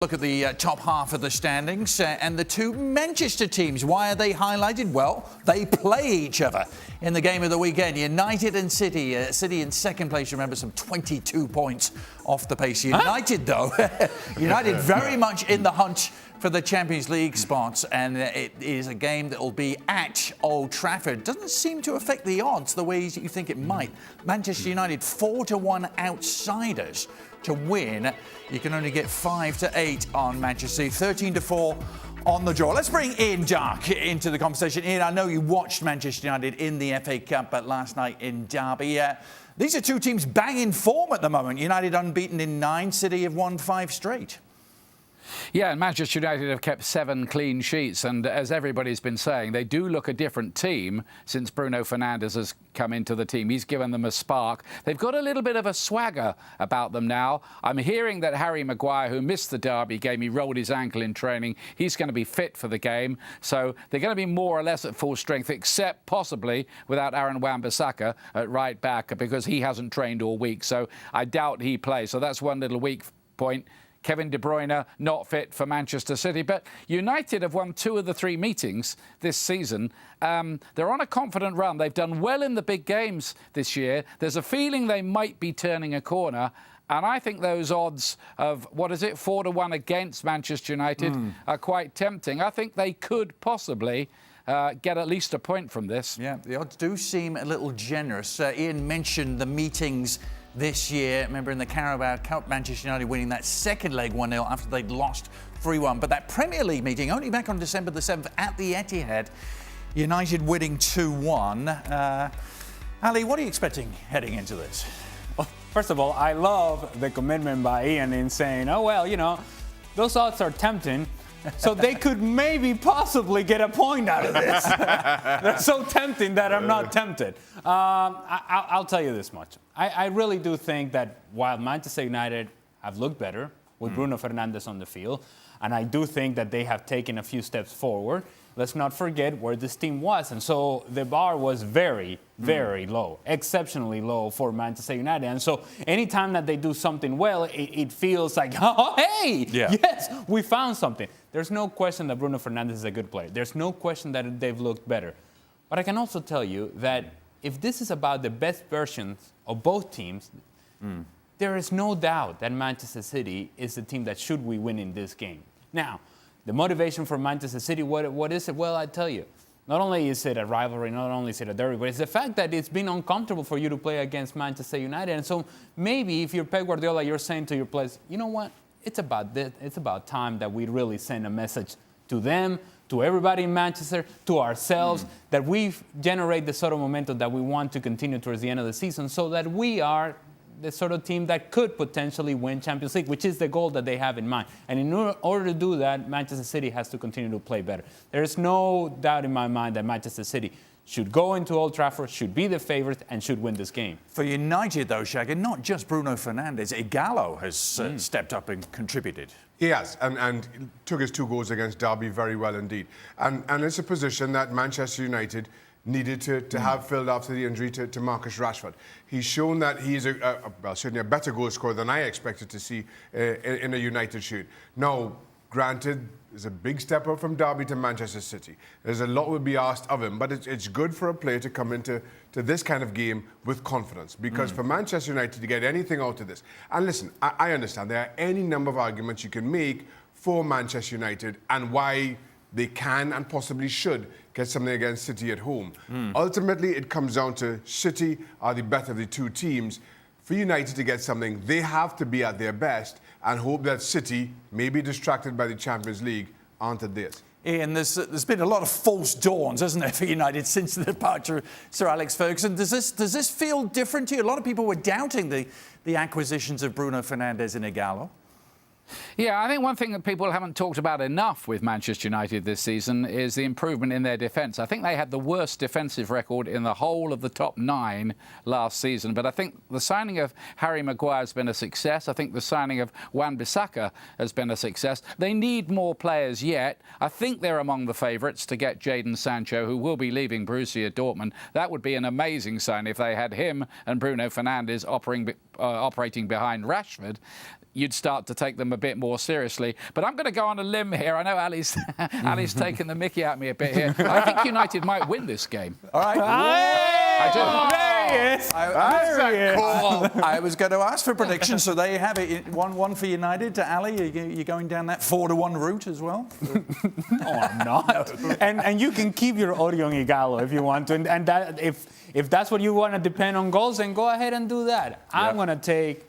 Look at the top half of the standings and the two Manchester teams. Why are they highlighted? Well, they play each other in the game of the weekend. United and City. City in second place, remember, some 22 points off the pace. United, though, United very much in the hunt for the Champions League spots, and it is a game that will be at Old Trafford. Doesn't seem to affect the odds the way you think it might. Manchester United 4-1 outsiders to win. You can only get 5-8 on Manchester City, 13-4 on the draw. Let's bring Ian Darke into the conversation. Ian, I know you watched Manchester United in the FA Cup last night in Derby. These are two teams banging form at the moment. United unbeaten in 9, City have won 5 straight. Yeah, and Manchester United have kept 7 clean sheets, and as everybody's been saying, they do look a different team since Bruno Fernandes has come into the team. He's given them a spark. They've got a little bit of a swagger about them now. I'm hearing that Harry Maguire, who missed the Derby game, he rolled his ankle in training. He's going to be fit for the game, so they're going to be more or less at full strength, except possibly without Aaron Wan-Bissaka at right back, because he hasn't trained all week, so I doubt he plays. So that's one little weak point. Kevin De Bruyne not fit for Manchester City. But United have won 2 of the 3 meetings this season. They're on a confident run. They've done well in the big games this year. There's a feeling they might be turning a corner. And I think those odds of, 4-1 against Manchester United are quite tempting. I think they could possibly get at least a point from this. Yeah, the odds do seem a little generous. Ian mentioned the meetings this year. Remember in the Carabao Cup, Manchester United winning that second leg 1-0 after they'd lost 3-1. But that Premier League meeting, only back on December the 7th at the Etihad, United winning 2-1. Ali, what are you expecting heading into this? Well, first of all, I love the commitment by Ian in saying, oh, well, you know, those odds are tempting. So they could maybe possibly get a point out of this. They're so tempting that I'm not tempted. I'll tell you this much. I really do think that while Manchester United have looked better with Bruno Fernandes on the field, and I do think that they have taken a few steps forward, let's not forget where this team was. And so the bar was very, very low, exceptionally low for Manchester United. And so anytime that they do something well, it feels like, oh, hey, yes, we found something. There's no question that Bruno Fernandes is a good player. There's no question that they've looked better. But I can also tell you that if this is about the best versions of both teams, there is no doubt that Manchester City is the team that should we win in this game. Now, the motivation for Manchester City, what is it? Well, I tell you, not only is it a rivalry, not only is it a derby, but it's the fact that it's been uncomfortable for you to play against Manchester United. And so maybe if you're Pep Guardiola, you're saying to your players, you know what? It's about this. It's about time that we really send a message to them, to everybody in Manchester, to ourselves, that we generate the sort of momentum that we want to continue towards the end of the season so that we are the sort of team that could potentially win Champions League, which is the goal that they have in mind. And in order to do that, Manchester City has to continue to play better. There is no doubt in my mind that Manchester City should go into Old Trafford, should be the favourite, and should win this game. For United, though, Shaggy, not just Bruno Fernandes, Ighalo has stepped up and contributed. He has, and took his 2 goals against Derby very well indeed. And it's a position that Manchester United needed to have filled after the injury to Marcus Rashford. He's shown that he's certainly a better goal scorer than I expected to see in a United shirt. Now, granted, it's a big step up from Derby to Manchester City. There's a lot will be asked of him, but it's good for a player to come into this kind of game with confidence, because for Manchester United to get anything out of this, and listen, I understand there are any number of arguments you can make for Manchester United and why they can and possibly should get something against City at home. Ultimately, it comes down to City are the better of the 2 teams. For United to get something, they have to be at their best and hope that City, maybe distracted by the Champions League, aren't at theirs. Ian, there's been a lot of false dawns, hasn't there, for United since the departure of Sir Alex Ferguson. Does this feel different to you? A lot of people were doubting the acquisitions of Bruno Fernandes and Ighalo. Yeah, I think one thing that people haven't talked about enough with Manchester United this season is the improvement in their defence. I think they had the worst defensive record in the whole of the top 9 last season. But I think the signing of Harry Maguire has been a success. I think the signing of Wan-Bissaka has been a success. They need more players yet. I think they're among the favourites to get Jadon Sancho, who will be leaving Borussia Dortmund. That would be an amazing sign if they had him and Bruno Fernandes operating behind Rashford. you'd start to take them a bit more seriously. But I'm going to go on a limb here. I know Ali's taking the mickey at me a bit here. I think United might win this game. All right. I do. There he is. I was going to ask for predictions, so there you have it. 1-1 for United. Ali, you going down that 4-1 route as well? No, I'm not. And you can keep your Odion Igalo if you want to. And that, if that's what you want to depend on goals, then go ahead and do that. I'm going to take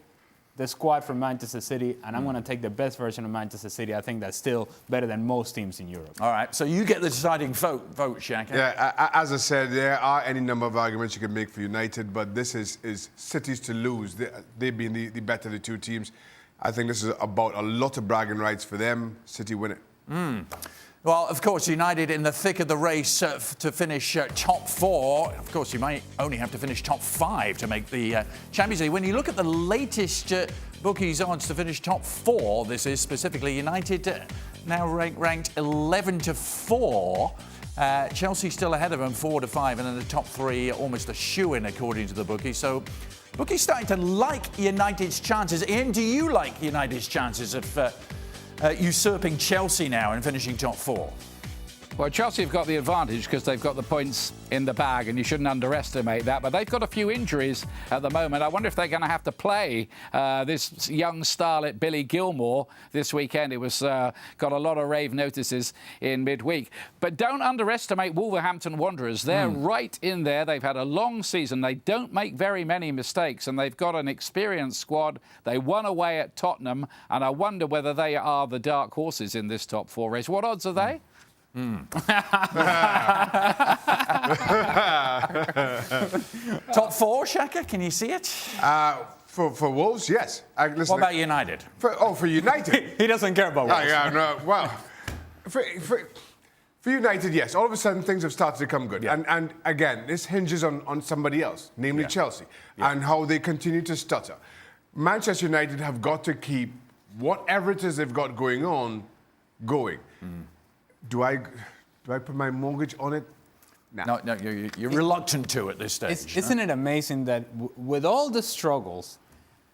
the squad from Manchester City, and I'm going to take the best version of Manchester City. I think that's still better than most teams in Europe. All right, so you get the deciding vote, Shaq. Yeah, as I said, there are any number of arguments you can make for United, but this is City's to lose. They've been the better of the two teams. I think this is about a lot of bragging rights for them. City win it. Well, of course, United in the thick of the race to finish top 4. Of course, you might only have to finish top 5 to make the Champions League. When you look at the latest bookies odds to finish top 4, this is specifically United now ranked 11-4. Chelsea still ahead of them, 4-5, and then the top 3 almost a shoo-in according to the bookies. So, bookies starting to like United's chances. Ian, do you like United's chances of usurping Chelsea now and finishing top 4? Well, Chelsea have got the advantage because they've got the points in the bag, and you shouldn't underestimate that. But they've got a few injuries at the moment. I wonder if they're going to have to play this young starlet Billy Gilmour this weekend. It was got a lot of rave notices in midweek. But don't underestimate Wolverhampton Wanderers. They're right in there. They've had a long season. They don't make very many mistakes, and they've got an experienced squad. They won away at Tottenham, and I wonder whether they are the dark horses in this top 4 race. What odds are they? Top 4, Shaka, can you see it? For Wolves, yes. What about United? For United? He doesn't care about Wolves. Yeah, no, well, for United, yes. All of a sudden, things have started to come good. Yeah. And again, this hinges on somebody else, namely Chelsea, and how they continue to stutter. Manchester United have got to keep whatever it is they've got going on, going. Do I put my mortgage on it? Nah. No, you're reluctant to at this stage. Isn't it amazing that with all the struggles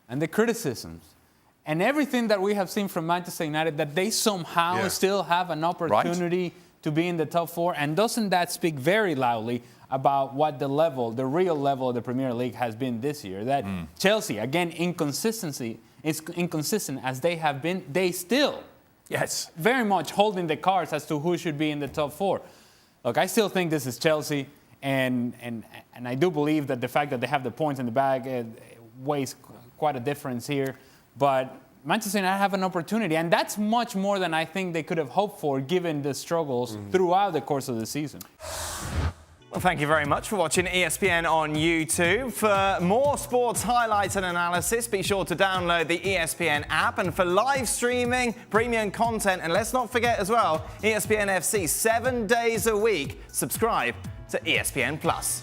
and the criticisms and everything that we have seen from Manchester United, that they somehow still have an opportunity to be in the top 4? And doesn't that speak very loudly about what the real level of the Premier League has been this year? That Chelsea, again, inconsistent as they have been, they still... Yes. Very much holding the cards as to who should be in the top 4. Look, I still think this is Chelsea, and I do believe that the fact that they have the points in the bag weighs quite a difference here. But Manchester United have an opportunity, and that's much more than I think they could have hoped for given the struggles throughout the course of the season. Well, thank you very much for watching ESPN on YouTube. For more sports highlights and analysis, be sure to download the ESPN app. And for live streaming, premium content, and let's not forget as well, ESPN FC 7 days a week. Subscribe to ESPN Plus.